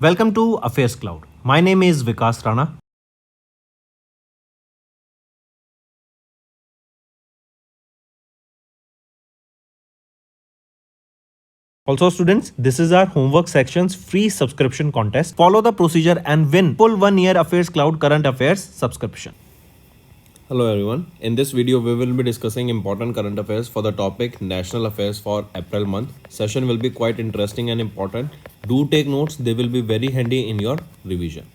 Welcome to AffairsCloud. My name is Vikas Rana. Also students, this is our homework section's free subscription contest. Follow the procedure and win full 1 year AffairsCloud current affairs subscription. Hello everyone. In this video, we will be discussing important current affairs for the topic National Affairs for April month. Session will be quite interesting and important. Do take notes. They will be very handy in your revision.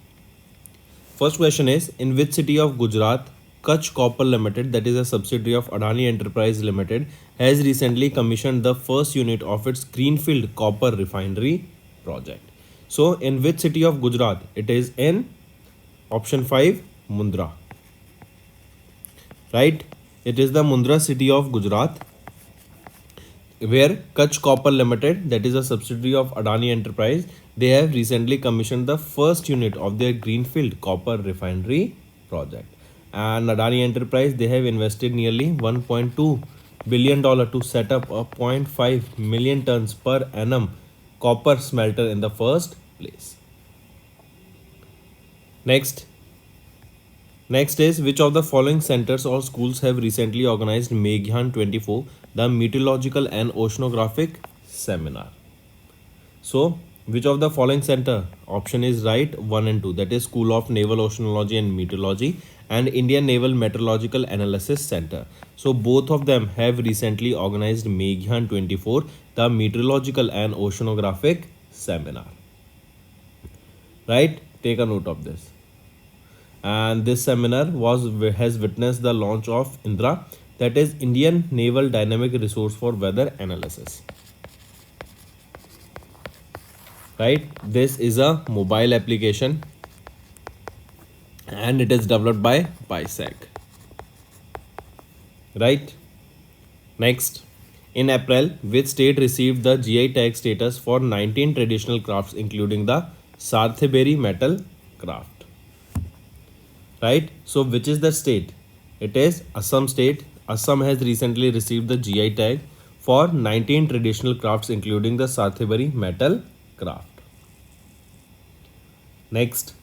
First question is, in which city of Gujarat, Kutch Copper Limited, that is a subsidiary of Adani Enterprise Limited, has recently commissioned the first unit of its greenfield copper refinery project. So, in which city of Gujarat? It is in option 5, Mundra. Right? It is the Mundra city of Gujarat, where Kutch Copper Limited, that is a subsidiary of Adani Enterprise, they have recently commissioned the first unit of their greenfield copper refinery project. And Adani Enterprise, they have invested nearly $1.2 billion to set up a 0.5 million tons per annum copper smelter in the first place. Next is, which of the following centers or schools have recently organized Meghyan 24, the meteorological and oceanographic seminar? So, which of the following center? Option is right, 1 and 2, that is School of Naval Oceanology and Meteorology and Indian Naval Meteorological Analysis Center. So, both of them have recently organized Meghyan 24, the meteorological and oceanographic seminar. Right? Take a note of this. And this seminar has witnessed the launch of INDRA, that is Indian Naval Dynamic Resource for Weather Analysis. Right, this is a mobile application and it is developed by BISAC. Right. Next, in April, which state received the GI tag status for 19 traditional crafts including the Sartheberi metal craft? Right, so which is the state? It is Assam state. Assam has recently received the GI tag for 19 traditional crafts including the Sartheberi metal craft. Next,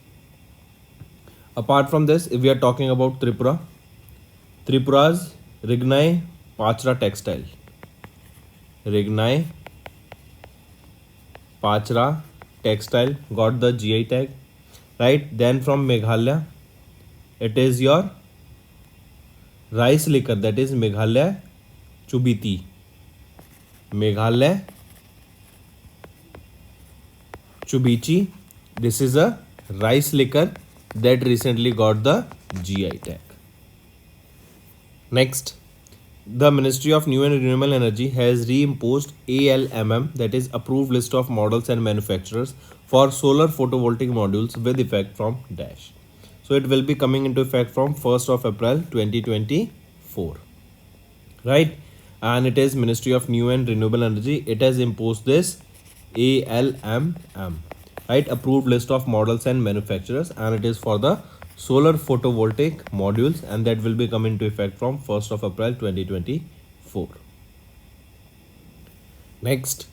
apart from this, if we are talking about Tripura, Tripura's Rignai Pachra textile, Rignai Pachra textile got the GI tag. Right, then from Meghalaya, it is your rice liquor, that is Meghalaya Chubiti. Meghalaya Chubichi. This is a rice liquor that recently got the GI tag. Next, the Ministry of New and Renewable Energy has reimposed ALMM, that is approved list of models and manufacturers for solar photovoltaic modules with effect from dash. So it will be coming into effect from 1st of April 2024. Right? And it is Ministry of New and Renewable Energy. It has imposed this ALMM. Right? Approved list of models and manufacturers. And it is for the solar photovoltaic modules. And that will be coming into effect from 1st of April 2024. Next,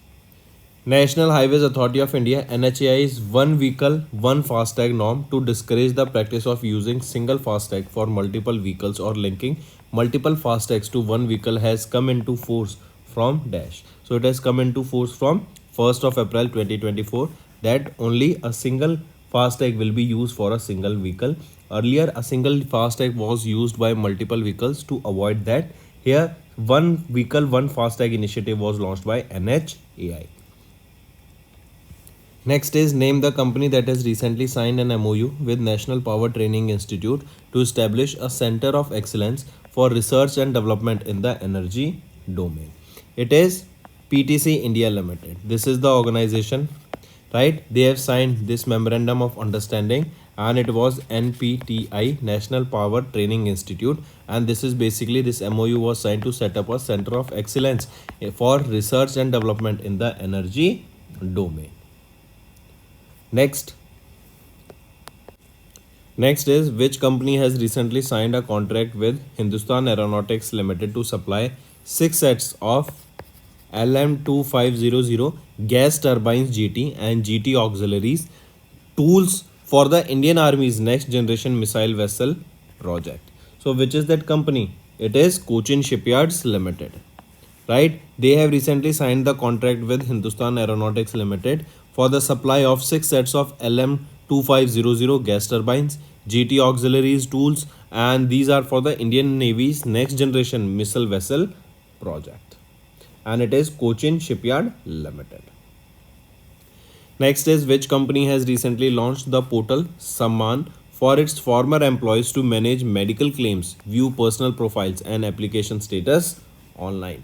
National Highways Authority of India NHAI's one vehicle one FASTag norm to discourage the practice of using single FASTag for multiple vehicles or linking multiple FASTags to one vehicle has come into force from dash. So it has come into force from 1st of April 2024 that only a single FASTag will be used for a single vehicle. Earlier, a single FASTag was used by multiple vehicles. To avoid that, here one vehicle one FASTag initiative was launched by NHAI. Next is, name the company that has recently signed an MOU with National Power Training Institute to establish a center of excellence for research and development in the energy domain. It is PTC India Limited. This is the organization, right? They have signed this memorandum of understanding and it was NPTI, National Power Training Institute, and this is basically, this MOU was signed to set up a center of excellence for research and development in the energy domain. Next is, which company has recently signed a contract with Hindustan Aeronautics Limited to supply 6 sets of LM2500 gas turbines GT and GT auxiliaries tools for the Indian Army's next generation missile vessel project. So, which is that company? It is Cochin Shipyards Limited. Right? They have recently signed the contract with Hindustan Aeronautics Limited for the supply of 6 sets of LM2500 gas turbines, GT auxiliaries tools, and these are for the Indian Navy's next generation missile vessel project. And it is Cochin Shipyard Limited. Next is which company has recently launched the portal Samman for its former employees to manage medical claims, view personal profiles and application status online.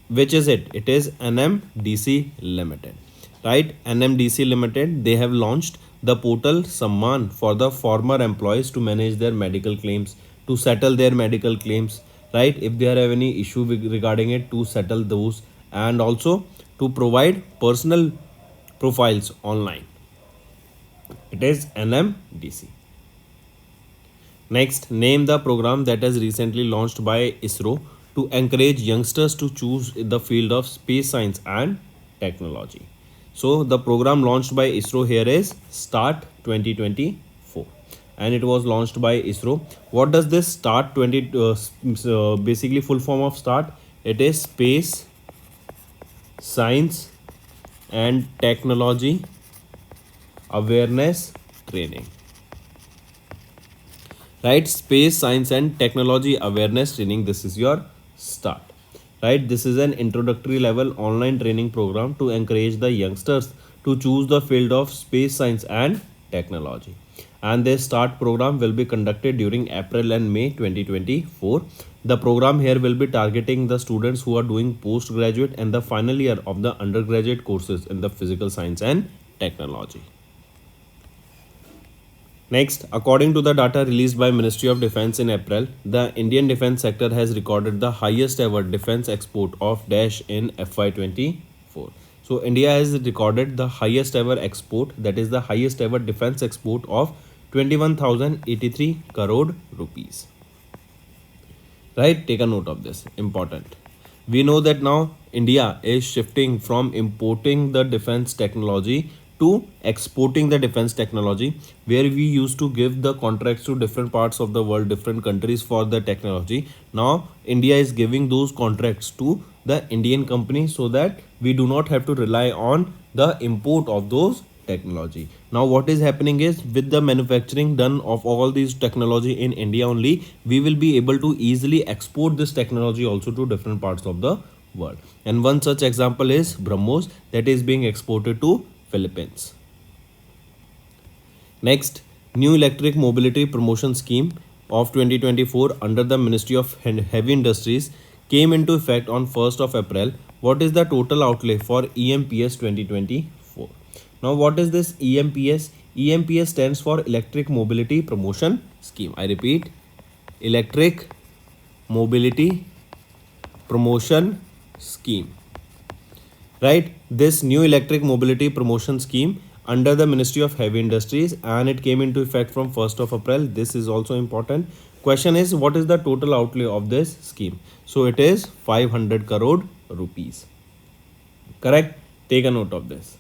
Which is it? It is NMDC Limited. Right? NMDC Limited, they have launched the portal Samman for the former employees to manage their medical claims, to settle their medical claims, right? If they have any issue regarding it, to settle those, and also to provide personal profiles online. It is NMDC. Next, name the program that has recently launched by ISRO to encourage youngsters to choose the field of space science and technology. So, the program launched by ISRO here is START 2024, and it was launched by ISRO. What does this START 20 basically full form of START? It is Space Science and Technology Awareness Training. Right? Space Science and Technology Awareness Training. This is your START. Right? This is an introductory level online training program to encourage the youngsters to choose the field of space science and technology. And this START program will be conducted during April and May 2024. The program here will be targeting the students who are doing postgraduate and the final year of the undergraduate courses in the physical science and technology. Next, according to the data released by Ministry of Defence in April, the Indian defence sector has recorded the highest ever defence export of dash in FY24. So, India has recorded the highest ever export, that is the highest ever defence export of 21,083 crore rupees. Right? Take a note of this. Important. We know that now India is shifting from importing the defence technology to exporting the defense technology, where we used to give the contracts to different parts of the world, different countries for the technology. Now India is giving those contracts to the Indian companies so that we do not have to rely on the import of those technology. Now what is happening is, with the manufacturing done of all these technology in India only, we will be able to easily export this technology also to different parts of the world. And one such example is BrahMos, that is being exported to Philippines. Next, new electric mobility promotion scheme of 2024 under the Ministry of Heavy Industries came into effect on 1st of April. What is the total outlay for EMPS 2024? Now, what is this EMPS? EMPS stands for Electric Mobility Promotion Scheme. I repeat, Electric Mobility Promotion Scheme. Right? This new electric mobility promotion scheme under the Ministry of Heavy Industries, and it came into effect from 1st of April. This is also important. Question is, what is the total outlay of this scheme? So it is 500 crore rupees. Correct? Take a note of this.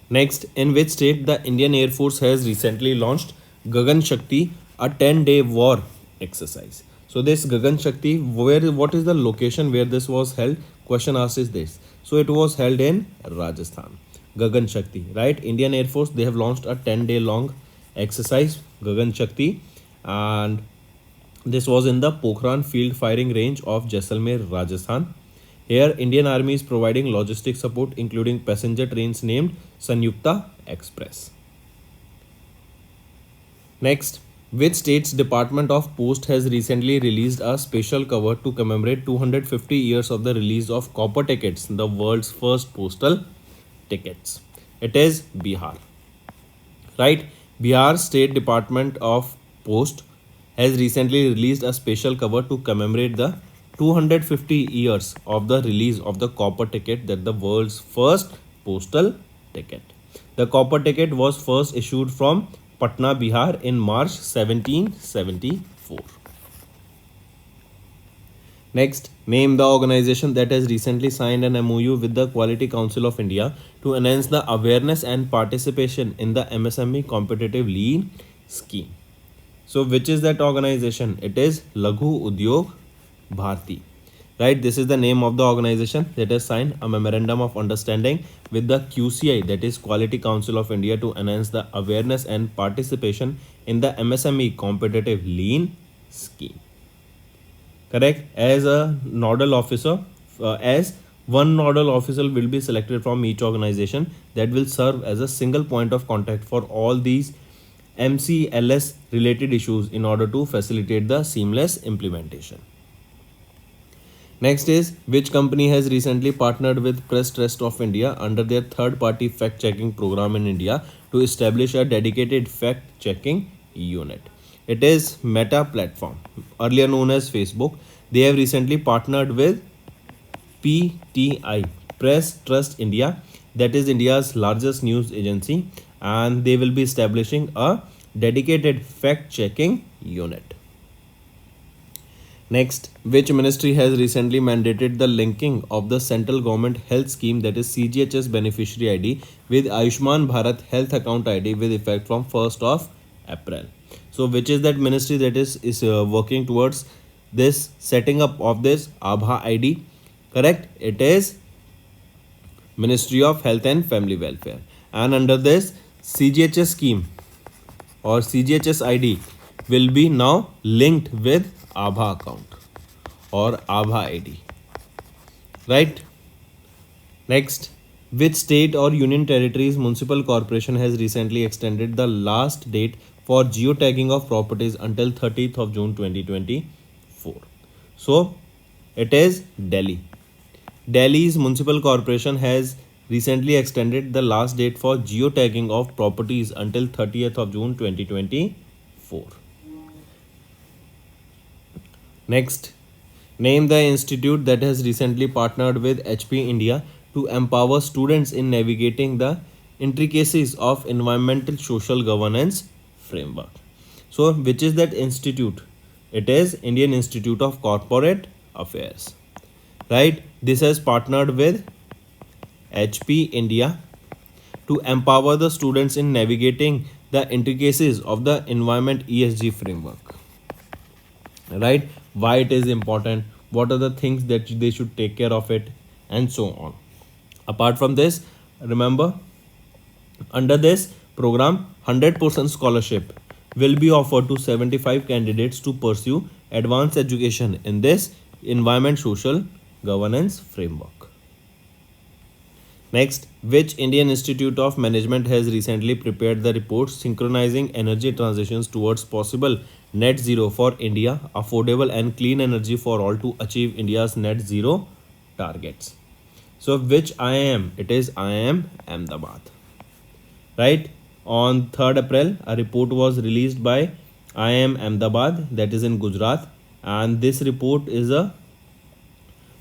Next, in which state the Indian Air Force has recently launched Gagan Shakti, a 10-day war exercise. So this Gagan Shakti, what is the location where this was held? Question asked is this. So it was held in Rajasthan. Gagan Shakti, right? Indian Air Force, they have launched a 10-day long exercise, Gagan Shakti, and this was in the Pokhran field firing range of Jaisalmer, Rajasthan. Here, Indian Army is providing logistic support, including passenger trains named Sanyukta Express. Next, which state's Department of Post has recently released a special cover to commemorate 250 years of the release of copper tickets, the world's first postal tickets? It is Bihar. Right? Bihar State Department of Post has recently released a special cover to commemorate the 250 years of the release of the copper ticket, that the world's first postal ticket. The copper ticket was first issued from Patna, Bihar in March 1774. Next, name the organization that has recently signed an MOU with the Quality Council of India to enhance the awareness and participation in the MSME competitive lead scheme. So, which is that organization? It is Laghu Udyog Bharti. Right, this is the name of the organization that has signed a memorandum of understanding with the QCI, that is Quality Council of India, to enhance the awareness and participation in the MSME competitive lean scheme. Correct. As a nodal officer, as one nodal officer will be selected from each organization that will serve as a single point of contact for all these MCLS related issues in order to facilitate the seamless implementation. Next is, which company has recently partnered with Press Trust of India under their third party fact checking program in India to establish a dedicated fact checking unit. It is Meta platform, earlier known as Facebook. They have recently partnered with PTI, Press Trust India, that is India's largest news agency, and they will be establishing a dedicated fact checking unit. Next, which ministry has recently mandated the linking of the central government health scheme, that is CGHS beneficiary ID, with Ayushman Bharat health account ID with effect from 1st of April. So, which is that ministry that is working towards this setting up of this Abha ID? Correct? It is Ministry of Health and Family Welfare. And under this CGHS scheme or CGHS ID will be now linked with Abha account or Abha ID. Right? Next, which state or union territories municipal corporation has recently extended the last date for geotagging of properties until 30th of June 2024? So, it is Delhi. Delhi's municipal corporation has recently extended the last date for geotagging of properties until 30th of June 2024. Next, name the institute that has recently partnered with HP India to empower students in navigating the intricacies of environmental social governance framework. So, which is that institute? It is Indian Institute of Corporate Affairs. Right? This has partnered with HP India to empower the students in navigating the intricacies of the environment ESG framework. Right, why it is important, what are the things that they should take care of it, and so on. Apart from this, remember, under this program 100% scholarship will be offered to 75 candidates to pursue advanced education in this environment social governance framework. Next, which Indian Institute of Management has recently prepared the report synchronizing energy transitions towards possible net zero for India, affordable and clean energy for all to achieve India's net zero targets? So, which IIM? It is IIM Ahmedabad. Right? On 3rd April, a report was released by IIM Ahmedabad, that is in Gujarat, and this report is a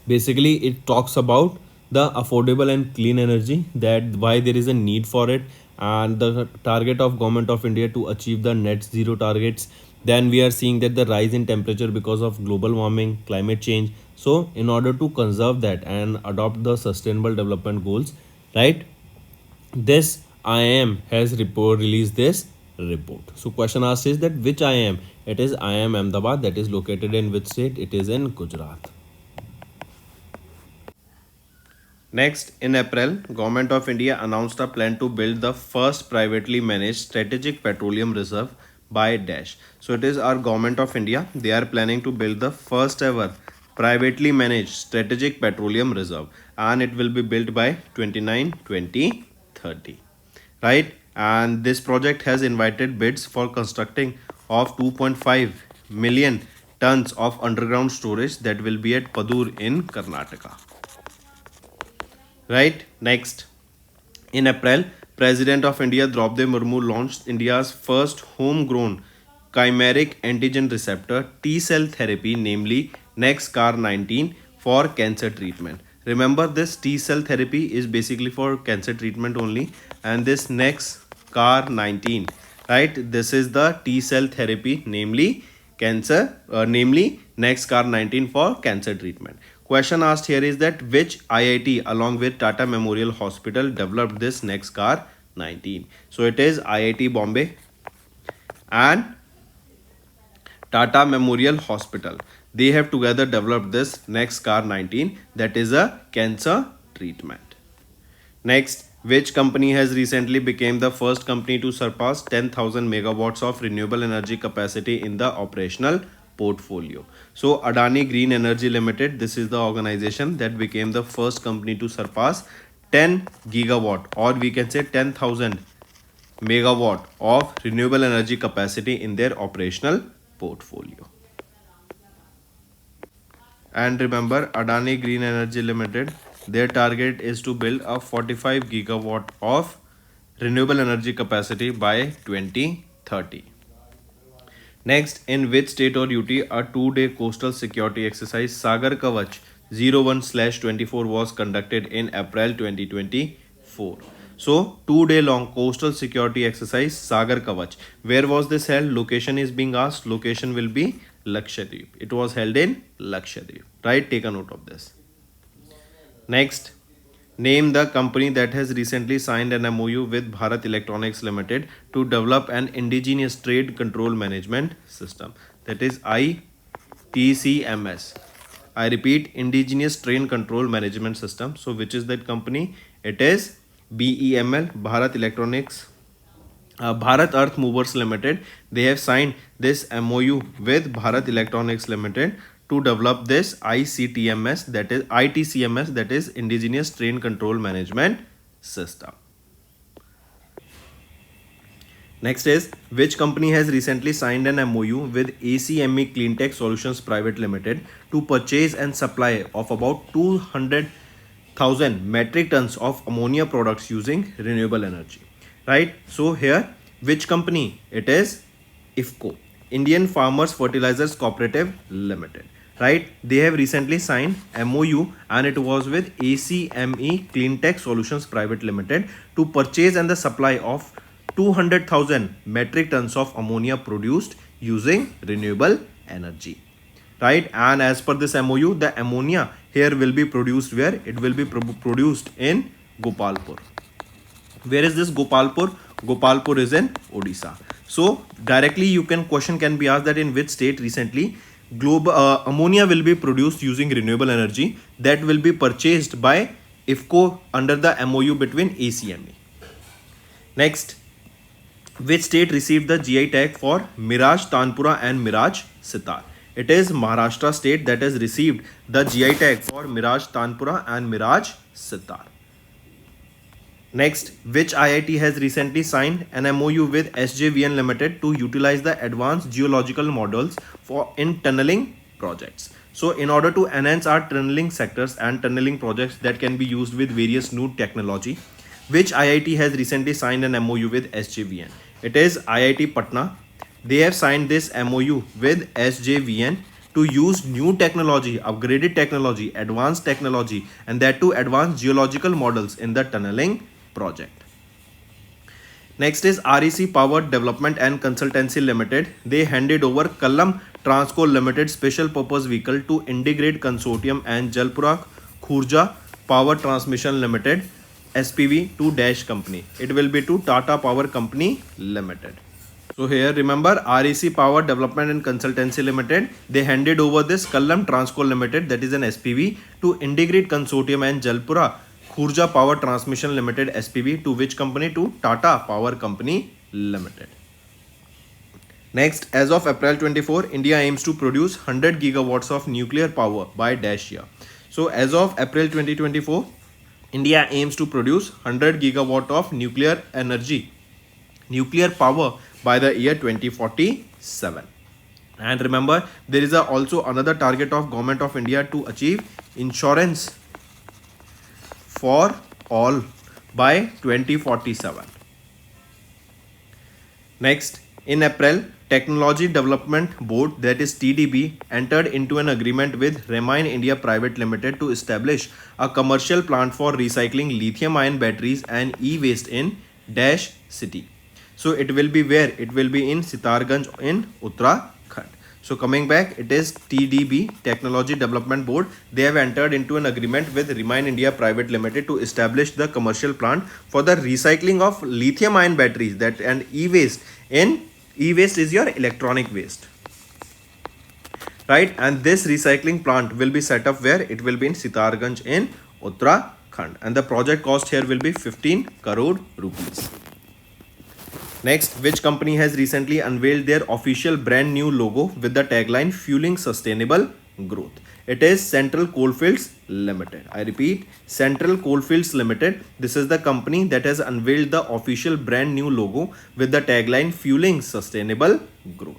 basically it talks about the affordable and clean energy, that why there is a need for it, and the target of government of India to achieve the net zero targets. Then we are seeing that the rise in temperature because of global warming, climate change. So in order to conserve that and adopt the sustainable development goals, right, this IIM has released this report. So question asked is that which IIM? It is IIM Ahmedabad, that is located in which state? It is in Gujarat. Next, in April, Government of India announced a plan to build the first privately managed strategic petroleum reserve by Dash. So it is our Government of India. They are planning to build the first ever privately managed strategic petroleum reserve, and it will be built by 2030. Right? And this project has invited bids for constructing of 2.5 million tons of underground storage that will be at Padur in Karnataka. Right? Next, in April, President of India Draupadi Murmu launched India's first homegrown chimeric antigen receptor T cell therapy, namely NextCar19, for cancer treatment. Remember, this T cell therapy is basically for cancer treatment only, and this NextCar19, right? This is the T cell therapy, namely Next car 19 for cancer treatment. Question asked here is that which IIT along with Tata Memorial Hospital developed this next car 19? So it is IIT Bombay and Tata Memorial Hospital. They have together developed this next car 19, that is a cancer treatment. Next, which company has recently become the first company to surpass 10,000 megawatts of renewable energy capacity in the operational portfolio? So Adani Green Energy Limited, this is the organization that became the first company to surpass 10 gigawatt, or we can say 10,000 megawatt of renewable energy capacity in their operational portfolio. And remember, Adani Green Energy Limited, their target is to build a 45 gigawatt of renewable energy capacity by 2030. Next, in which state or UT a 2-day coastal security exercise Sagar Kavach 01/24 was conducted in April 2024? So, 2-day long coastal security exercise Sagar Kavach. Where was this held? Location is being asked. Location will be Lakshadweep. It was held in Lakshadweep. Right? Take a note of this. Next, name the company that has recently signed an MOU with Bharat Electronics Limited to develop an indigenous trade control management system. That is ITCMS. I repeat, indigenous train control management system. So which is that company? It is BEML, Bharat Electronics, Bharat Earth Movers Limited. They have signed this MOU with Bharat Electronics Limited to develop this ICTMS, that is ITCMS, that is indigenous train control management system. Next is, which company has recently signed an MOU with ACME Cleantech Solutions Private Limited to purchase and supply of about 200,000 metric tons of ammonia products using renewable energy? Right? So here, which company? It is IFFCO, Indian Farmers Fertilizers Cooperative Limited. Right? They have recently signed MOU and it was with ACME Cleantech Solutions Private Limited to purchase and the supply of 200,000 metric tons of ammonia produced using renewable energy. Right? And as per this MOU, the ammonia here will be produced where? It will be produced in Gopalpur. Where is this Gopalpur? Gopalpur is in Odisha. So directly question can be asked that in which state recently ammonia will be produced using renewable energy that will be purchased by IFFCO under the MOU between ACME. Next, which state received the GI tag for Miraj Tanpura and Miraj Sitar? It is Maharashtra state that has received the GI tag for Miraj Tanpura and Miraj Sitar. Next, which IIT has recently signed an MOU with SJVN Limited to utilize the advanced geological models in tunneling projects? So in order to enhance our tunneling sectors and tunneling projects that can be used with various new technology, which IIT has recently signed an MOU with SJVN? It is IIT Patna. They have signed this MOU with SJVN to use new technology, upgraded technology, advanced technology, and that too advanced geological models in the tunneling project. Next is REC Power Development and Consultancy Limited. They handed over Kallam Transco Limited special purpose vehicle to Integrate Consortium and Jalpura Khurja Power Transmission Limited SPV to Dash Company. It will be to Tata Power Company Limited. So here remember, REC Power Development and Consultancy Limited, they handed over this Kallam Transco Limited, that is an SPV, to Integrate Consortium and Jalpura Khurja Power Transmission Limited SPV to which company? To Tata Power Company Limited. Next, as of April 24, India aims to produce 100 gigawatts of nuclear power by dash year. So as of April 2024, India aims to produce 100 gigawatt of nuclear power by the year 2047. And remember, there is also another target of Government of India to achieve insurance for all by 2047. Next, in April, Technology Development Board, that is TDB, entered into an agreement with Remain India Private Limited to establish a commercial plant for recycling lithium-ion batteries and e-waste in Dash City. So it will be where? It will be in Sitarganj in Uttarakhand. So coming back, it is TDB, Technology Development Board. They have entered into an agreement with Remind India Private Limited to establish the commercial plant for the recycling of lithium ion batteries that and e-waste. In e-waste is your electronic waste, right? And this recycling plant will be set up where? It will be in Sitarganj in Uttarakhand, and the project cost here will be 15 crore rupees. Next, which company has recently unveiled their official brand new logo with the tagline Fueling Sustainable Growth? It is Central Coalfields Limited. I repeat, Central Coalfields Limited. This is the company that has unveiled the official brand new logo with the tagline Fueling Sustainable Growth.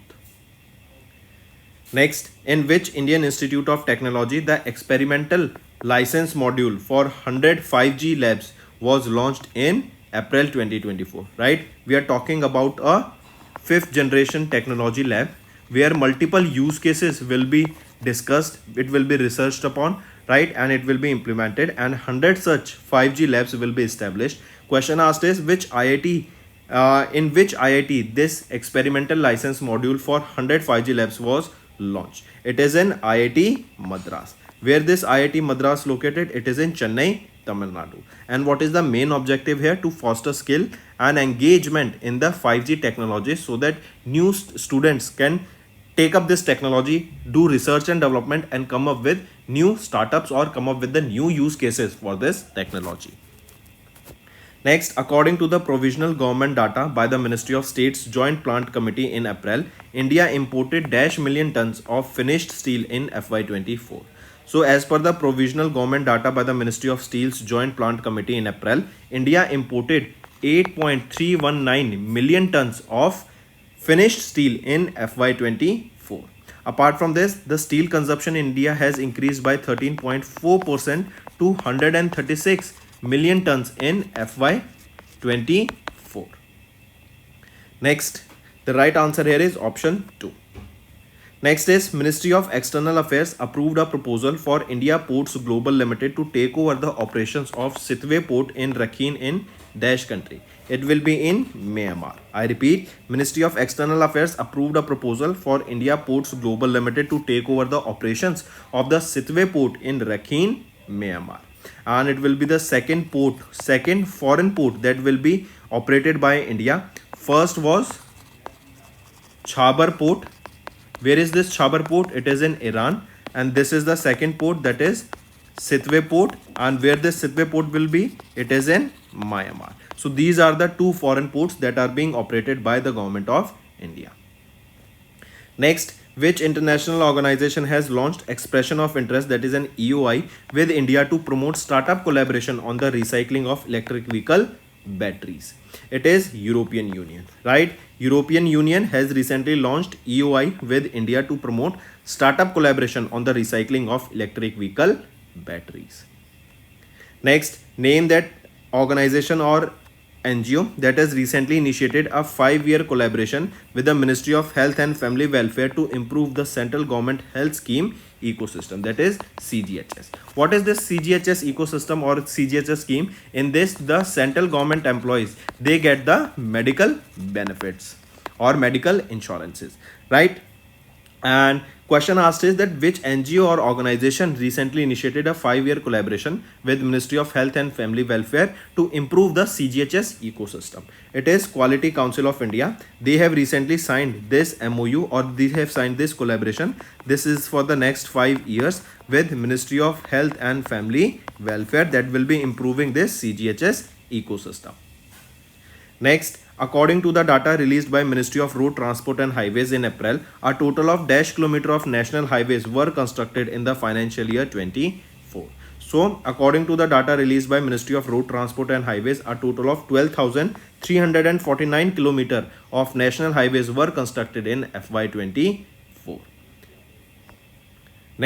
Next, in which Indian Institute of Technology the experimental license module for 100 5G labs was launched in April 2024, right? We are talking about a 5th generation technology lab where multiple use cases will be discussed, it will be researched upon, right? And it will be implemented, and 100 such 5G labs will be established. Question asked is in which IIT this experimental license module for 100 5G labs was launched. It is in IIT Madras. Where this IIT Madras located? It is in Chennai, Tamil Nadu. And what is the main objective here? To foster skill and engagement in the 5G technology so that new students can take up this technology, do research and development, and come up with new startups or come up with the new use cases for this technology. Next, according to the provisional government data by the Ministry of State's Joint Plant Committee in April, India imported -million tons of finished steel in FY24. So as per the provisional government data by the Ministry of Steel's Joint Plant Committee in April, India imported 8.319 million tons of finished steel in FY24. Apart from this, the steel consumption in India has increased by 13.4% to 136 million tons in FY24. Next, the right answer here is option 2. Next is Ministry of External Affairs approved a proposal for India Ports Global Limited to take over the operations of Sitwe Port in Rakhine in Dash country. It will be in Myanmar. I repeat, Ministry of External Affairs approved a proposal for India Ports Global Limited to take over the operations of the Sitwe Port in Rakhine, Myanmar. And it will be the second foreign port that will be operated by India. First was Chabar Port. Where is this Chabar Port? It is in Iran. And this is the second port, that is Sitwe Port. And where this Sitwe Port will be? It is in Myanmar. So these are the two foreign ports that are being operated by the government of India. Next, which international organization has launched expression of interest, that is an EOI, with India to promote startup collaboration on the recycling of electric vehicle batteries? It is European Union, right? European Union has recently launched EOI with India to promote startup collaboration on the recycling of electric vehicle batteries. Next, name that organization or NGO that has recently initiated a 5-year collaboration with the Ministry of Health and Family Welfare to improve the central government health scheme ecosystem, that is CGHS. What is this CGHS ecosystem or CGHS scheme? In this, the central government employees, they get the medical benefits or medical insurances, right? And question asked is that which NGO or organization recently initiated a 5-year collaboration with Ministry of Health and Family Welfare to improve the CGHS ecosystem? It is Quality Council of India. They have recently signed this MOU, or they have signed this collaboration. This is for the next 5 years with Ministry of Health and Family Welfare that will be improving this CGHS ecosystem. Next, according to the data released by Ministry of Road Transport and Highways in April, a total of -km of national highways were constructed in the financial year 24. So, according to the data released by Ministry of Road Transport and Highways, a total of 12,349 km of national highways were constructed in FY24.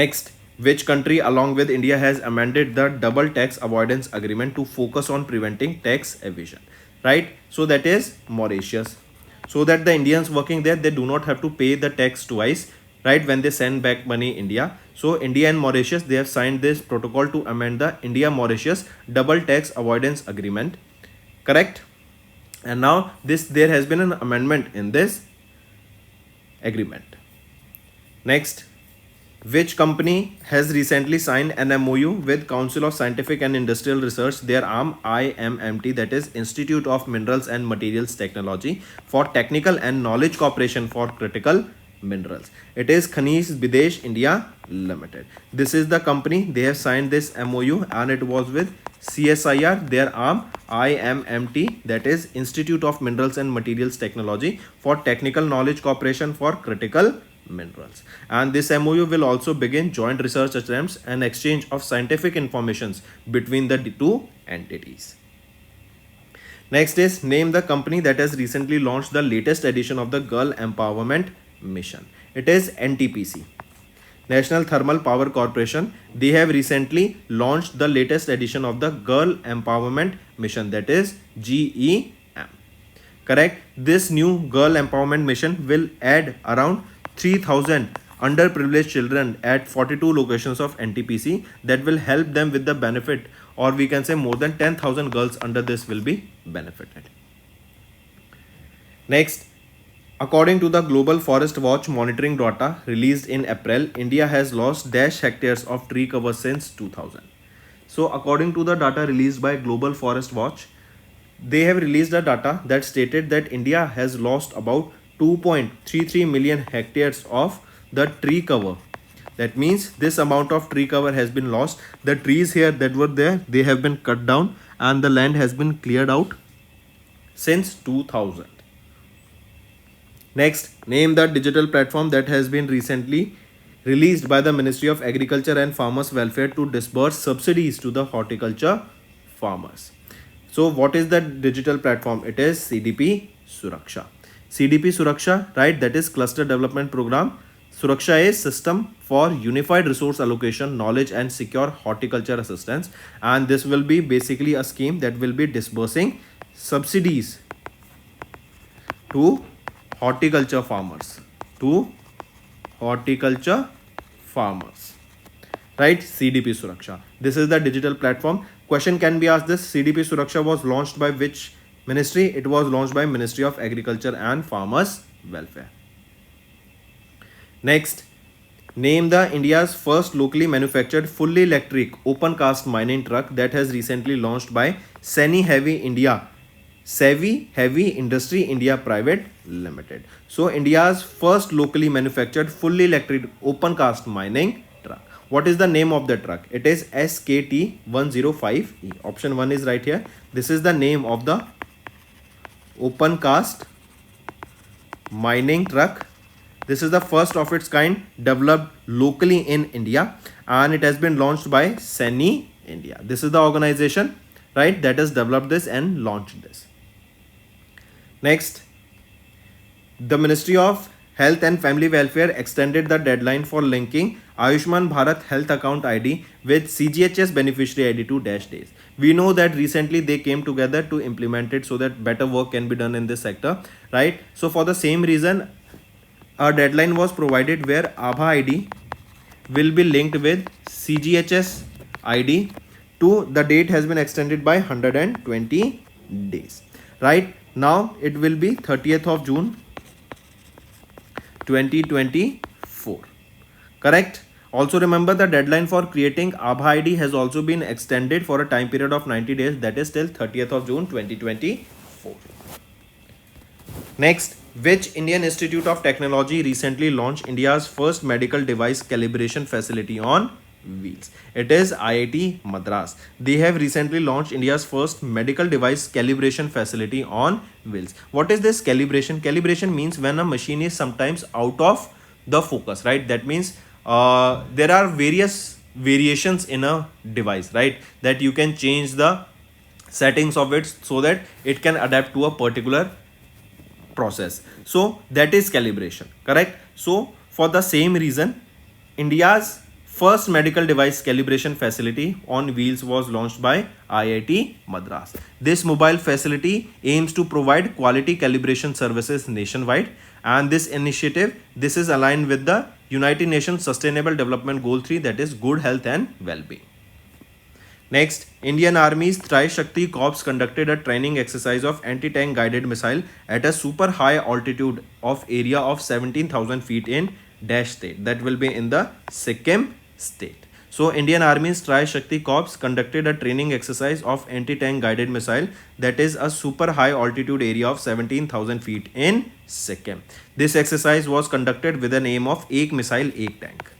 Next, which country along with India has amended the double tax avoidance agreement to focus on preventing tax evasion? Right? So that is Mauritius. So that the Indians working there, they do not have to pay the tax twice, right, when they send back money India. So India and Mauritius, they have signed this protocol to amend the India-Mauritius double tax avoidance agreement. Correct? And now there has been an amendment in this agreement. Next, which company has recently signed an MOU with Council of Scientific and Industrial Research, their arm IMMT, that is Institute of Minerals and Materials Technology, for technical and knowledge cooperation for critical minerals. It is Khanish Bidesh India Limited. This is the company. They have signed this MOU and it was with CSIR, their arm IMMT, that is Institute of Minerals and Materials Technology, for technical knowledge cooperation for critical minerals. And this MOU will also begin joint research attempts and exchange of scientific informations between the two entities. Next is name the company that has recently launched the latest edition of the Girl Empowerment Mission. It is NTPC, National Thermal Power Corporation. They have recently launched the latest edition of the Girl Empowerment Mission, that is GEM. Correct. This new Girl Empowerment Mission will add around 3,000 underprivileged children at 42 locations of NTPC that will help them with the benefit, or we can say more than 10,000 girls under this will be benefited. Next, according to the Global Forest Watch monitoring data released in April, India has lost dash hectares of tree cover since 2000. So according to the data released by Global Forest Watch, they have released a data that stated that India has lost about 2.33 million hectares of the tree cover. That means this amount of tree cover has been lost. The trees here that were there, they have been cut down and the land has been cleared out since 2000. Next, name the digital platform that has been recently released by the Ministry of Agriculture and Farmers Welfare to disburse subsidies to the horticulture farmers. So what is the digital platform? It is CDP Suraksha. CDP Suraksha, right, that is Cluster Development Program. Suraksha is System for Unified Resource Allocation, Knowledge and Secure Horticulture Assistance, and this will be basically a scheme that will be disbursing subsidies to horticulture farmers. Right, CDP Suraksha. This is the digital platform. Question can be asked, this CDP Suraksha was launched by which ministry? It was launched by Ministry of Agriculture and Farmers Welfare. Next, name the India's first locally manufactured fully electric open cast mining truck that has recently launched by Savvy Heavy Industry India Private Limited. So India's first locally manufactured fully electric open cast mining truck. What is the name of the truck? It is SKT105E. Option 1 is right here. This is the name of the open cast mining truck. This is the first of its kind developed locally in India and it has been launched by Savvy India. This is the organization, right, that has developed this and launched this. Next, the Ministry of Health and Family Welfare extended the deadline for linking Ayushman Bharat Health Account ID with CGHS beneficiary ID to dash days. We know that recently they came together to implement it so that better work can be done in this sector, right? So for the same reason, a deadline was provided where ABHA ID will be linked with CGHS ID to the date has been extended by 120 days. Right now it will be 30th of June 2024. Correct. Also remember the deadline for creating ABHA ID has also been extended for a time period of 90 days, that is till 30th of June 2024. Next, which Indian Institute of Technology recently launched India's first medical device calibration facility on wheels? It is IIT Madras. They have recently launched India's first medical device calibration facility on wheels. What is this calibration? Calibration means when a machine is sometimes out of the focus, right? That means there are various variations in a device, right, that you can change the settings of it so that it can adapt to a particular process. So that is calibration, correct? So for the same reason, India's first medical device calibration facility on wheels was launched by IIT Madras. This mobile facility aims to provide quality calibration services nationwide, and this initiative, this is aligned with the United Nations Sustainable Development Goal 3, that is good health and well-being. Next, Indian Army's Tri-Shakti Corps conducted a training exercise of anti-tank guided missile at a super high altitude of area of 17,000 feet in dash state. That will be in the Sikkim state. So Indian Army's Tri-Shakti Corps conducted a training exercise of anti-tank guided missile, that is a super high altitude area of 17,000 feet in Sikkim. This exercise was conducted with an aim of ek missile ek tank,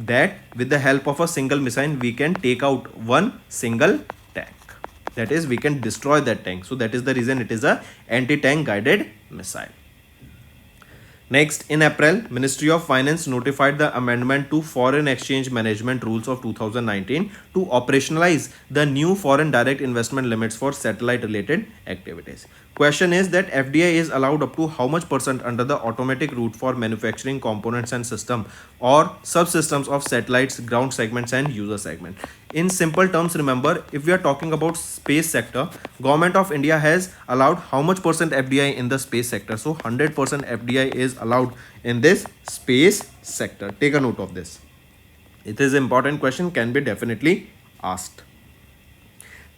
that with the help of a single missile we can take out one single tank, that is we can destroy that tank. So that is the reason it is a anti-tank guided missile. Next, in April, Ministry of Finance notified the amendment to Foreign Exchange Management Rules of 2019 to operationalize the new foreign direct investment limits for satellite related activities. Question is that FDI is allowed up to how much percent under the automatic route for manufacturing components and system or subsystems of satellites, ground segments and user segment. In simple terms, remember, if we are talking about space sector, government of India has allowed how much percent FDI in the space sector. So 100% FDI is allowed in this space sector. Take a note of this. It is an important question, can be definitely asked.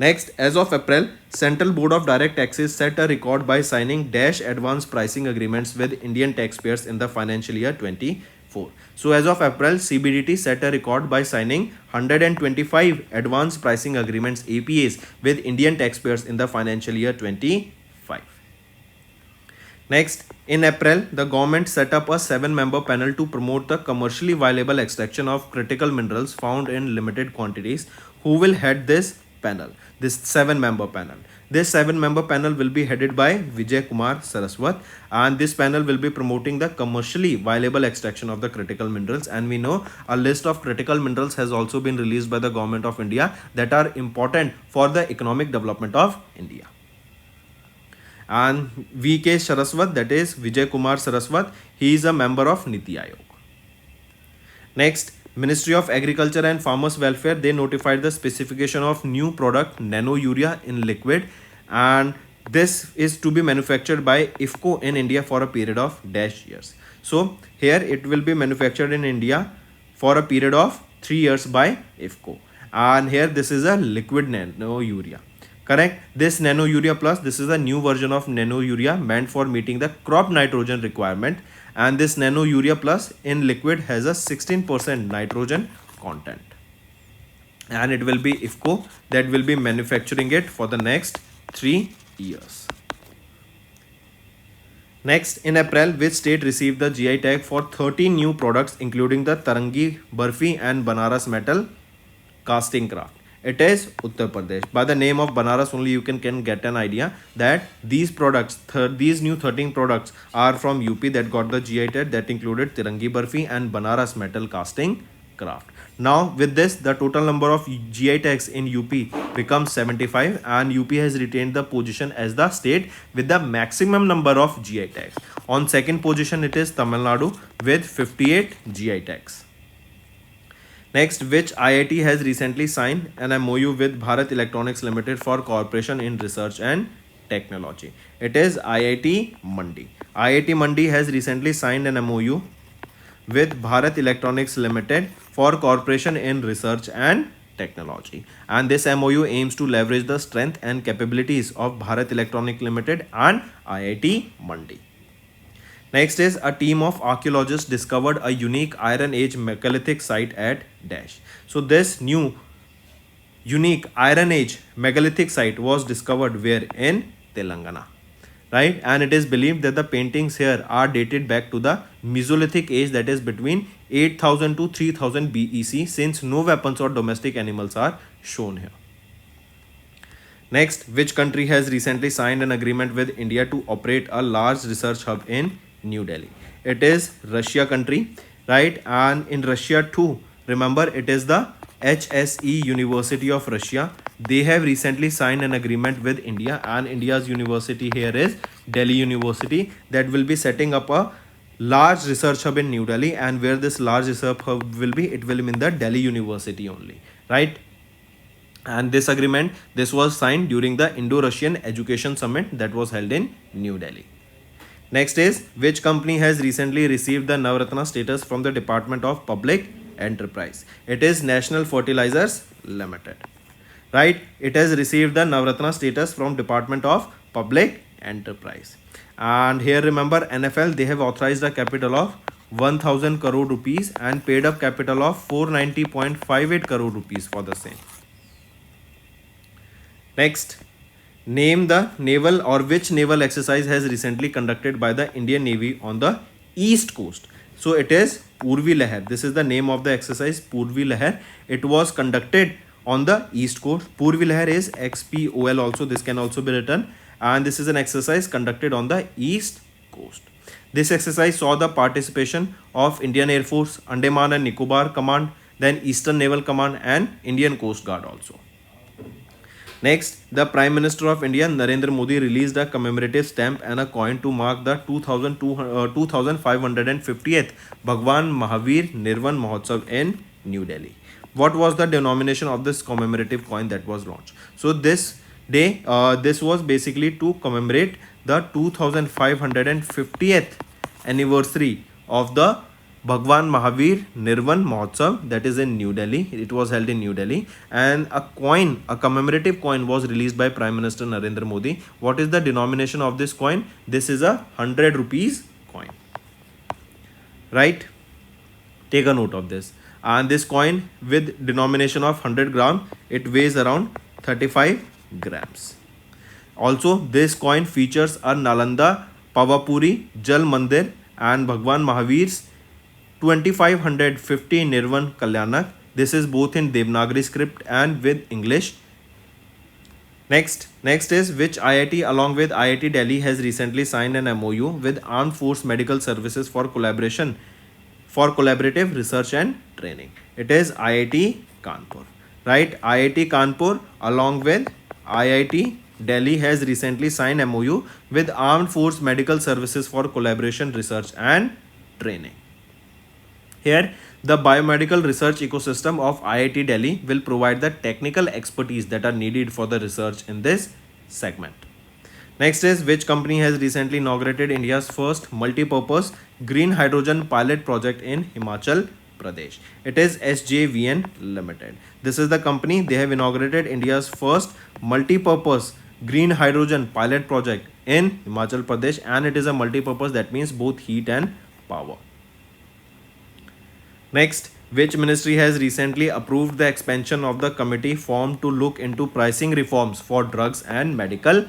Next, as of April, Central Board of Direct Taxes set a record by signing dash advance pricing agreements with Indian taxpayers in the financial year 24. So as of April, CBDT set a record by signing 125 advance pricing agreements APAs with Indian taxpayers in the financial year 25. Next, in April, the government set up a 7-member panel to promote the commercially viable extraction of critical minerals found in limited quantities. Who will head this panel? This 7-member panel. This 7-member panel will be headed by Vijay Kumar Saraswat, and this panel will be promoting the commercially viable extraction of the critical minerals. And we know a list of critical minerals has also been released by the government of India that are important for the economic development of India. And VK Saraswat, that is Vijay Kumar Saraswat, he is a member of Niti Aayog. Next, Ministry of Agriculture and Farmers Welfare, they notified the specification of new product nano urea in liquid, and this is to be manufactured by IFCO in India for a period of dash years. So here it will be manufactured in India for a period of 3 years by IFCO, and here this is a liquid nano urea. Correct. This nano urea plus, this is a new version of nano urea meant for meeting the crop nitrogen requirement, and this nano urea plus in liquid has a 16% nitrogen content, and it will be IFCO that will be manufacturing it for the next 3 years. Next, in April, which state received the GI tag for 13 new products including the Tarangi Barfi and Banaras metal casting craft? It is Uttar Pradesh. By the name of Banaras only you can get an idea that these products, these new 13 products are from UP that got the GI tag, that included Tirangi Barfi and Banaras metal casting craft. Now with this, the total number of GI tags in UP becomes 75, and UP has retained the position as the state with the maximum number of GI tags. On second position it is Tamil Nadu with 58 GI tags. Next, which IIT has recently signed an MOU with Bharat Electronics Limited for cooperation in research and technology? It is IIT Mandi. IIT Mandi has recently signed an MOU with Bharat Electronics Limited for cooperation in research and technology, and this MOU aims to leverage the strength and capabilities of Bharat Electronics Limited and IIT Mandi. Next is a team of archaeologists discovered a unique Iron Age megalithic site at Dash. So this new unique Iron Age megalithic site was discovered where? In Telangana, right? And it is believed that the paintings here are dated back to the Mesolithic age, that is between 8000 to 3000 BEC, since no weapons or domestic animals are shown here. Next, which country has recently signed an agreement with India to operate a large research hub in New Delhi? It is Russia country, right? And in Russia too, remember, it is the HSE University of Russia. They have recently signed an agreement with India, and India's university here is Delhi University, that will be setting up a large research hub in New Delhi. And where this large research hub will be, it will be in the Delhi University only, right? And this agreement, this was signed during the Indo-Russian Education Summit that was held in New Delhi. Next is, which company has recently received the Navratna status from the Department of Public Enterprise? It is National Fertilizers Limited, right? It has received the Navratna status from Department of Public Enterprise. And here remember, NFL, they have authorized a capital of 1000 crore rupees and paid up capital of 490.58 crore rupees for the same. Next, name the naval or which naval exercise has recently conducted by the Indian Navy on the east coast. So it is Purvi Lahar. This is the name of the exercise, Purvi Lahar. It was conducted on the east coast. Purvi Lahar is XPOL also. This can also be written. And this is an exercise conducted on the east coast. This exercise saw the participation of Indian Air Force, Andaman and Nicobar Command, then Eastern Naval Command and Indian Coast Guard also. Next, the Prime Minister of India, Narendra Modi, released a commemorative stamp and a coin to mark the 2550th Bhagwan Mahavir Nirvan Mahotsav in New Delhi. What was the denomination of this commemorative coin that was launched? So this day, this was basically to commemorate the 2550th anniversary of the Bhagwan Mahavir Nirvan Mahotsav, that is in New Delhi. It was held in New Delhi, and a commemorative coin was released by Prime Minister Narendra Modi. What is the denomination of this coin? This is a 100 rupees coin. Right? Take a note of this. And this coin with denomination of 100 gram, it weighs around 35 grams. Also, this coin features a Nalanda Pavapuri Jal Mandir and Bhagwan Mahavir's 2550 Nirvan Kalyanak. This is both in Devanagari script and with English. Next is which IIT along with IIT Delhi has recently signed an MOU with Armed Force Medical Services for collaborative research and training. It is IIT Kanpur. Right? IIT Kanpur along with IIT Delhi has recently signed MOU with Armed Force Medical Services for collaboration research and training. Here, the biomedical research ecosystem of IIT Delhi will provide the technical expertise that are needed for the research in this segment. Next is which company has recently inaugurated India's first multi-purpose green hydrogen pilot project in Himachal Pradesh. It is SJVN Limited. This is the company. They have inaugurated India's first multi-purpose green hydrogen pilot project in Himachal Pradesh, and it is a multi-purpose, that means both heat and power. Next, which ministry has recently approved the expansion of the committee formed to look into pricing reforms for drugs and medical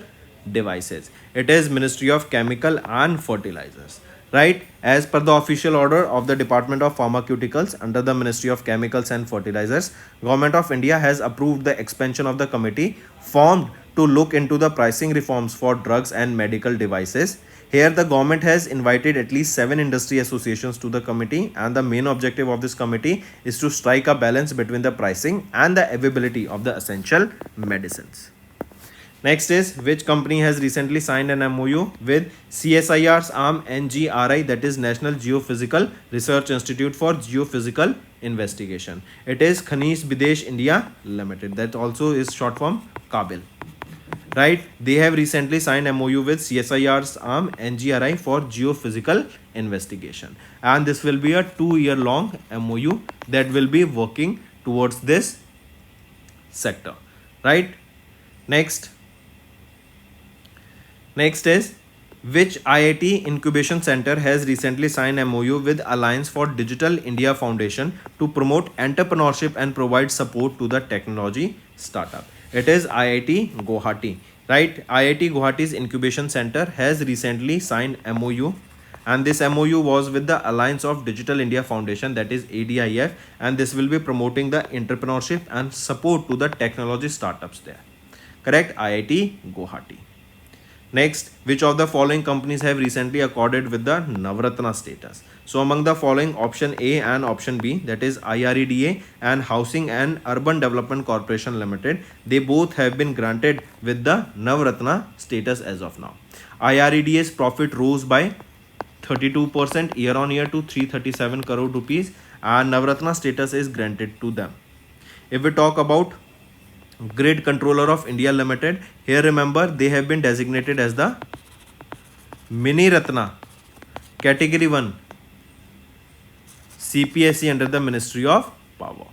devices? It is Ministry of Chemical and Fertilizers. Right? As per the official order of the Department of Pharmaceuticals under the Ministry of Chemicals and Fertilizers, Government of India has approved the expansion of the committee formed to look into the pricing reforms for drugs and medical devices. Here, the government has invited at least 7 industry associations to the committee, and the main objective of this committee is to strike a balance between the pricing and the availability of the essential medicines. Next is which company has recently signed an MOU with CSIR's arm NGRI, that is National Geophysical Research Institute for Geophysical Investigation. It is Khanish Bidesh India Limited, that also is short form Kabil. Right? They have recently signed MOU with CSIR's arm NGRI for geophysical investigation, and this will be a 2-year long MOU that will be working towards this sector. Right? Next is which IIT Incubation Center has recently signed MOU with Alliance for Digital India Foundation to promote entrepreneurship and provide support to the technology startup. It is IIT Guwahati. Right? IIT Guwahati's Incubation Center has recently signed MOU, and this MOU was with the Alliance of Digital India Foundation, that is ADIF, and this will be promoting the entrepreneurship and support to the technology startups there. Correct? IIT Guwahati. Next, which of the following companies have recently accorded with the Navratna status? So among the following, option A and option B, that is IREDA and Housing and Urban Development Corporation Limited, they both have been granted with the Navratna status as of now. IREDA's profit rose by 32% year on year to 337 crore rupees, and Navratna status is granted to them. If we talk about Grid Controller of India Limited, here remember they have been designated as the Mini Ratna Category 1 CPSE under the Ministry of Power.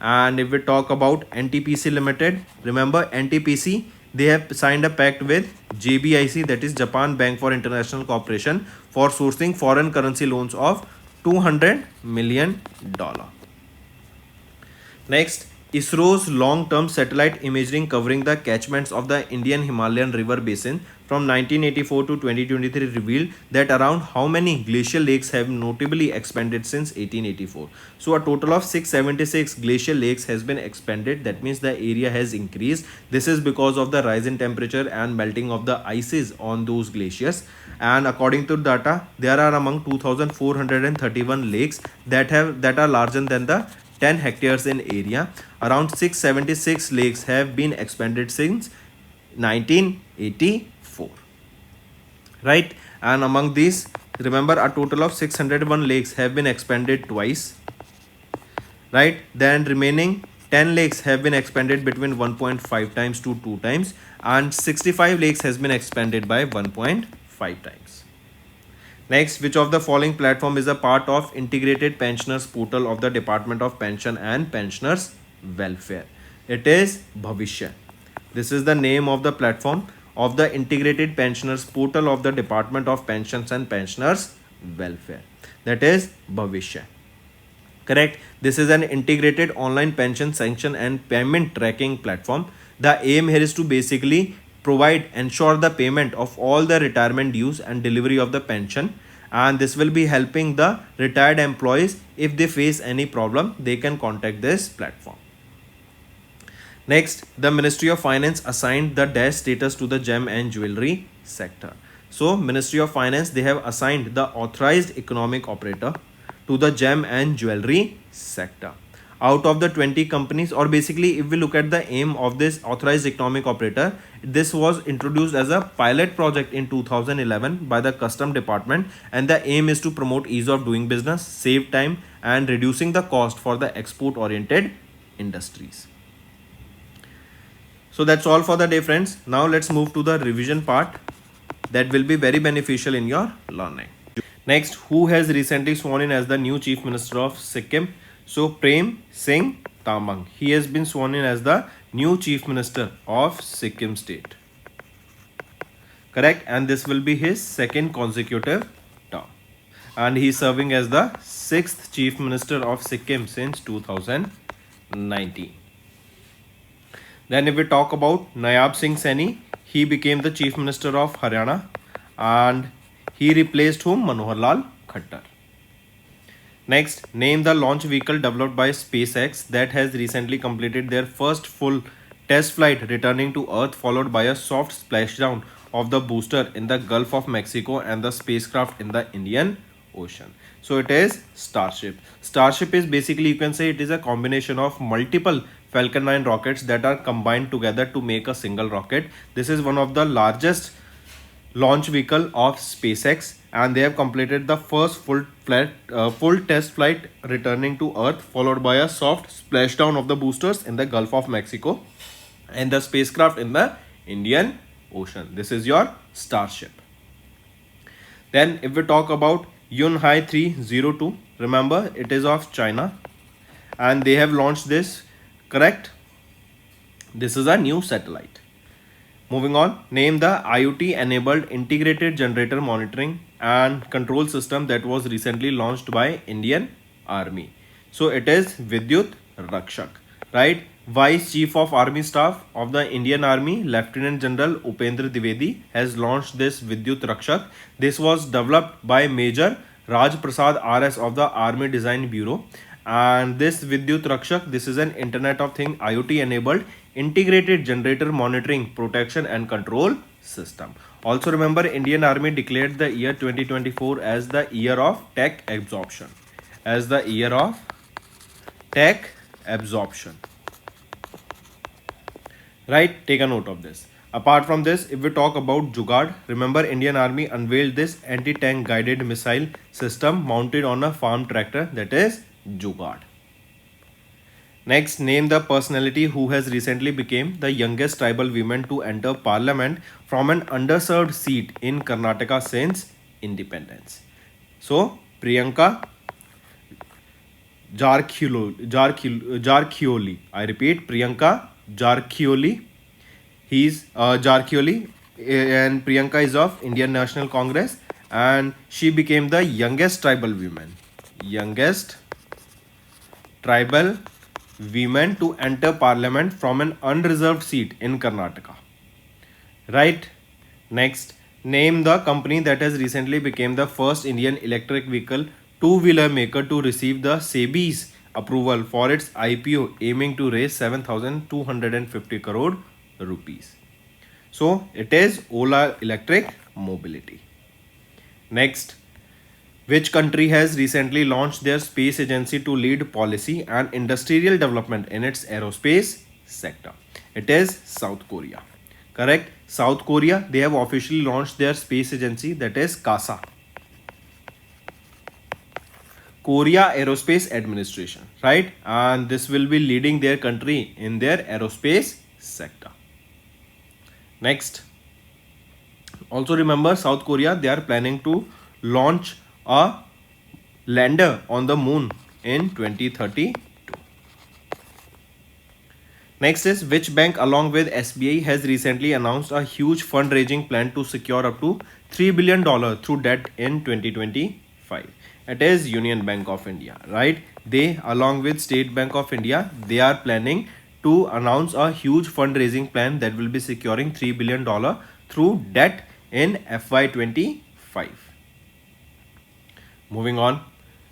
And if we talk about NTPC Limited, remember NTPC, they have signed a pact with JBIC, that is Japan Bank for International Cooperation, for sourcing foreign currency loans of $200 million. Next, ISRO's long-term satellite imaging covering the catchments of the Indian Himalayan river basin from 1984 to 2023 revealed that around how many glacial lakes have notably expanded since 1884. So a total of 676 glacial lakes has been expanded. That means the area has increased. This is because of the rise in temperature and melting of the ices on those glaciers. And according to data, there are among 2,431 lakes that are larger than the 10 hectares in area. Around 676 lakes have been expanded since 1984. Right? And among these, remember, a total of 601 lakes have been expanded twice. Right? Then remaining 10 lakes have been expanded between 1.5 times to 2 times, and 65 lakes has been expanded by 1.5 times. Next, which of the following platform is a part of integrated pensioners portal of the Department of Pension and Pensioners Welfare? It is Bhavishya. This is the name of the platform of the integrated pensioners portal of the Department of Pensions and Pensioners Welfare. That is Bhavishya. Correct. This is an integrated online pension sanction and payment tracking platform. The aim here is to basically ensure the payment of all the retirement dues and delivery of the pension, and this will be helping the retired employees. If they face any problem, they can contact this platform. Next, the Ministry of Finance assigned the dash status to the gem and jewelry sector. So Ministry of Finance, they have assigned the authorized economic operator to the gem and jewelry sector. Out of the 20 companies, or basically if we look at the aim of this authorized economic operator, this was introduced as a pilot project in 2011 by the Custom Department, and the aim is to promote ease of doing business, save time, and reducing the cost for the export oriented industries. So that's all for the day, friends. Now let's move to the revision part that will be very beneficial in your learning. Next, who has recently sworn in as the new Chief Minister of Sikkim? So Prem Singh Tamang, he has been sworn in as the new Chief Minister of Sikkim State. Correct, and this will be his second consecutive term, and he is serving as the 6th Chief Minister of Sikkim since 2019. Then if we talk about Nayab Singh Saini, he became the Chief Minister of Haryana, and he replaced whom? Manohar Lal Khattar. Next, name the launch vehicle developed by SpaceX that has recently completed their first full test flight returning to Earth, followed by a soft splashdown of the booster in the Gulf of Mexico and the spacecraft in the Indian Ocean. So it is Starship. Starship is basically, you can say, it is a combination of multiple Falcon 9 rockets that are combined together to make a single rocket. This is one of the largest launch vehicle of SpaceX, and they have completed the first full test flight returning to Earth, followed by a soft splashdown of the boosters in the Gulf of Mexico and the spacecraft in the Indian Ocean. This is your Starship. Then if we talk about Yunhai 302, remember it is of China, and they have launched this. Correct. This is a new satellite. Moving on, name the IoT enabled integrated generator monitoring and control system that was recently launched by Indian Army. So it is Vidyut Rakshak, right? Vice Chief of Army Staff of the Indian Army, Lieutenant General Upendra Dwivedi, has launched this Vidyut Rakshak. This was developed by Major Raj Prasad RS of the Army Design Bureau. And this Vidyut Rakshak, this is an Internet of Things IoT enabled integrated generator monitoring, protection and control system. Also remember, Indian Army declared the year 2024 as the year of tech absorption. As the year of tech absorption. Right? Take a note of this. Apart from this, if we talk about Jugaad, remember Indian Army unveiled this anti-tank guided missile system mounted on a farm tractor, that is Jugaad. Next, name the personality who has recently become the youngest tribal woman to enter parliament from an underserved seat in Karnataka since independence. So, Priyanka Jarkioli. I repeat, Priyanka Jarkioli. He's Jarkioli, and Priyanka is of Indian National Congress, and she became the youngest tribal woman. youngest tribal women to enter parliament from an unreserved seat in Karnataka. Right. Next, name the company that has recently become the first Indian electric vehicle two-wheeler maker to receive the SEBI's approval for its IPO, aiming to raise 7,250 crore rupees. So it is Ola Electric Mobility. Next, which country has recently launched their space agency to lead policy and industrial development in its aerospace sector? It is South Korea. Correct? South Korea, they have officially launched their space agency, that is CASA. Korea Aerospace Administration, right? And this will be leading their country in their aerospace sector. Next, also remember South Korea, they are planning to launch a lander on the moon in 2032. Next is, which bank along with SBI has recently announced a huge fundraising plan to secure up to $3 billion through debt in 2025? It is Union Bank of India, right? They along with State Bank of India, they are planning to announce a huge fundraising plan that will be securing $3 billion through debt in FY25. Moving on.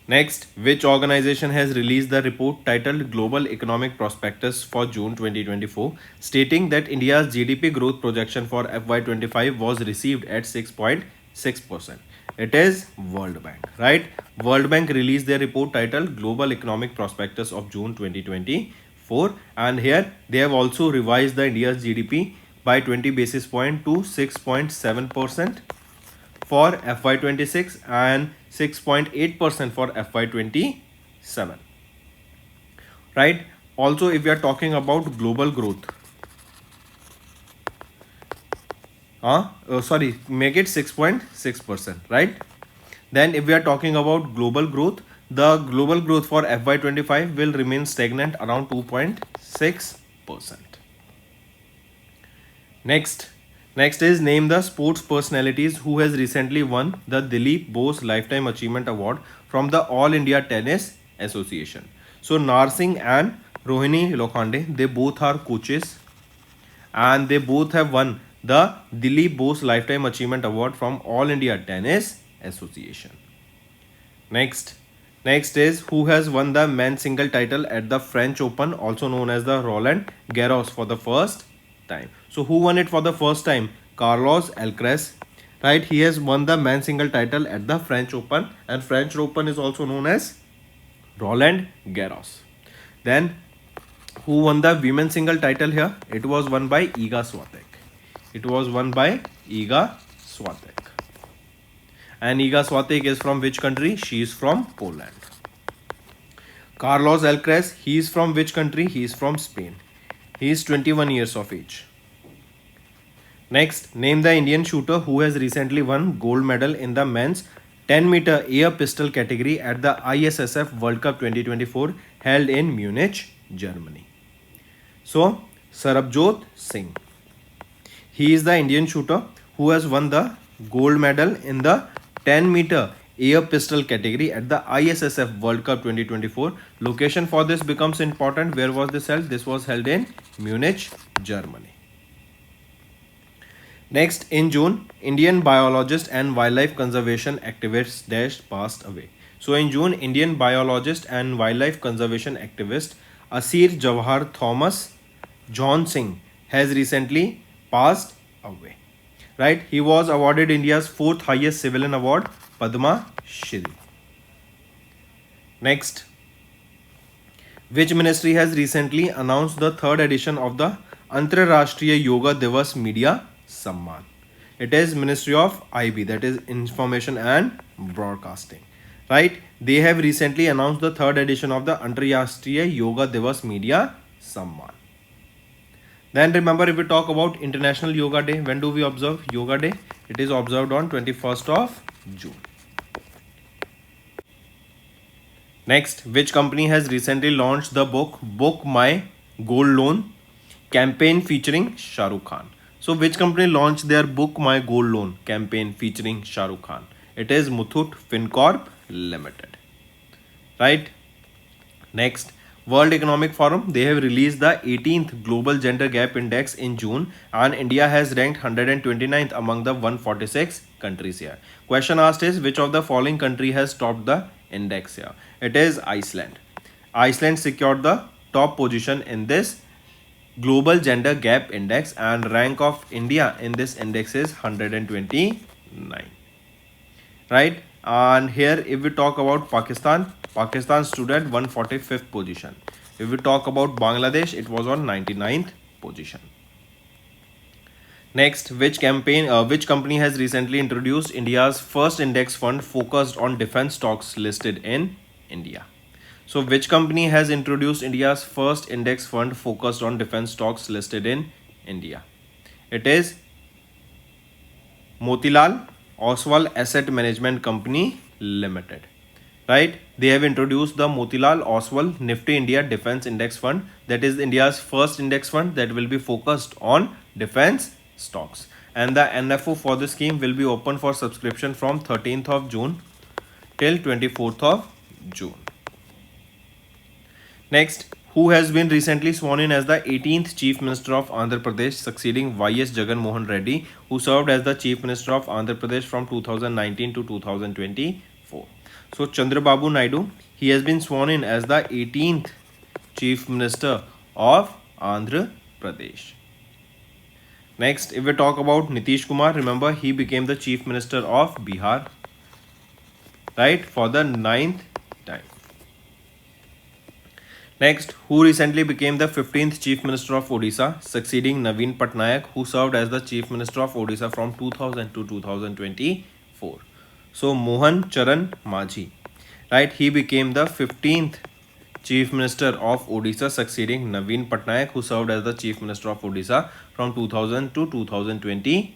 Next, which organization has released the report titled Global Economic Prospectus for June 2024, stating that India's GDP growth projection for FY25 was received at 6.6%. It is World Bank, right? World Bank released their report titled Global Economic Prospectus of June 2024, and here they have also revised the India's GDP by 20 basis point to 6.7% for FY26 and 6.8% for FY27. Right? Also, if we are talking about global growth, make it 6.6%, right? Then if we are talking about global growth, the global growth for FY25 will remain stagnant around 2.6%. Next is, name the sports personalities who has recently won the Dilip Bose Lifetime Achievement Award from the All India Tennis Association. So Narsingh and Rohini Lokhande, they both are coaches and they both have won the Dilip Bose Lifetime Achievement Award from All India Tennis Association. Next is, who has won the men's single title at the French Open, also known as the Roland Garros, for the first time. So who won it for the first time? Carlos Alcaraz, right? He has won the men's single title at the French Open, and French Open is also known as Roland Garros. Then who won the women's single title here? It was won by Iga Swiatek. And Iga Swiatek is from which country? She is from Poland. Carlos Alcaraz, he is from which country? He is from Spain. He is 21 years of age. Next, name the Indian shooter who has recently won gold medal in the men's 10-meter air pistol category at the ISSF World Cup 2024 held in Munich, Germany. So, Sarabjot Singh. He is the Indian shooter who has won the gold medal in the 10-meter air pistol category at the ISSF World Cup 2024. Location for this becomes important. Where was this held? This was held in Munich, Germany. Next, in June, Indian biologist and wildlife conservation activist passed away. So in June, Indian biologist and wildlife conservation activist Asir Jawahar Thomas John Singh has recently passed away. Right? He was awarded India's 4th highest civilian award, Padma Shri. Next, which ministry has recently announced the 3rd edition of the Antarashtriya Yoga Divas Media Samman? It is Ministry of IB, that is Information and Broadcasting. Right? They have recently announced the 3rd edition of the Antarashtriya Yoga Divas Media Samman. Then remember, if we talk about International Yoga Day, when do we observe Yoga Day? It is observed on 21st of June. Next, which company has recently launched the book My Gold Loan campaign featuring Shah Rukh Khan? So which company launched their book My Gold Loan campaign featuring Shah Rukh Khan? It is Muthoot Fincorp Limited. right? Next, World Economic Forum, they have released the 18th Global Gender Gap Index in June, and India has ranked 129th among the 146 countries here. Question asked is, which of the following country has topped the index here? It is Iceland. Iceland secured the top position in this Global Gender Gap Index, and rank of India in this index is 129, right? And here if we talk about Pakistan stood at 145th position. If we talk about Bangladesh, it was on 99th position. Next, which company has recently introduced India's first index fund focused on defense stocks listed in India? So which company has introduced India's first index fund focused on defense stocks listed in India? It is Motilal Oswal Asset Management Company Limited, right? They have introduced the Motilal Oswal Nifty India Defense Index Fund, that is India's first index fund that will be focused on defense stocks, and the NFO for this scheme will be open for subscription from 13th of June till 24th of June. Next, who has been recently sworn in as the 18th Chief Minister of Andhra Pradesh, succeeding Y.S. Jagan Mohan Reddy, who served as the Chief Minister of Andhra Pradesh from 2019 to 2024. So, Chandrababu Naidu, he has been sworn in as the 18th Chief Minister of Andhra Pradesh. Next, if we talk about Nitish Kumar, remember he became the Chief Minister of Bihar, right, for the 9th time. Next, who recently became the 15th Chief Minister of Odisha, succeeding Naveen Patnaik, who served as the Chief Minister of Odisha from 2000 to 2024. So, Mohan Charan Majhi, right, he became the 15th Chief Minister of Odisha, succeeding Naveen Patnaik, who served as the Chief Minister of Odisha from 2000 to 2024.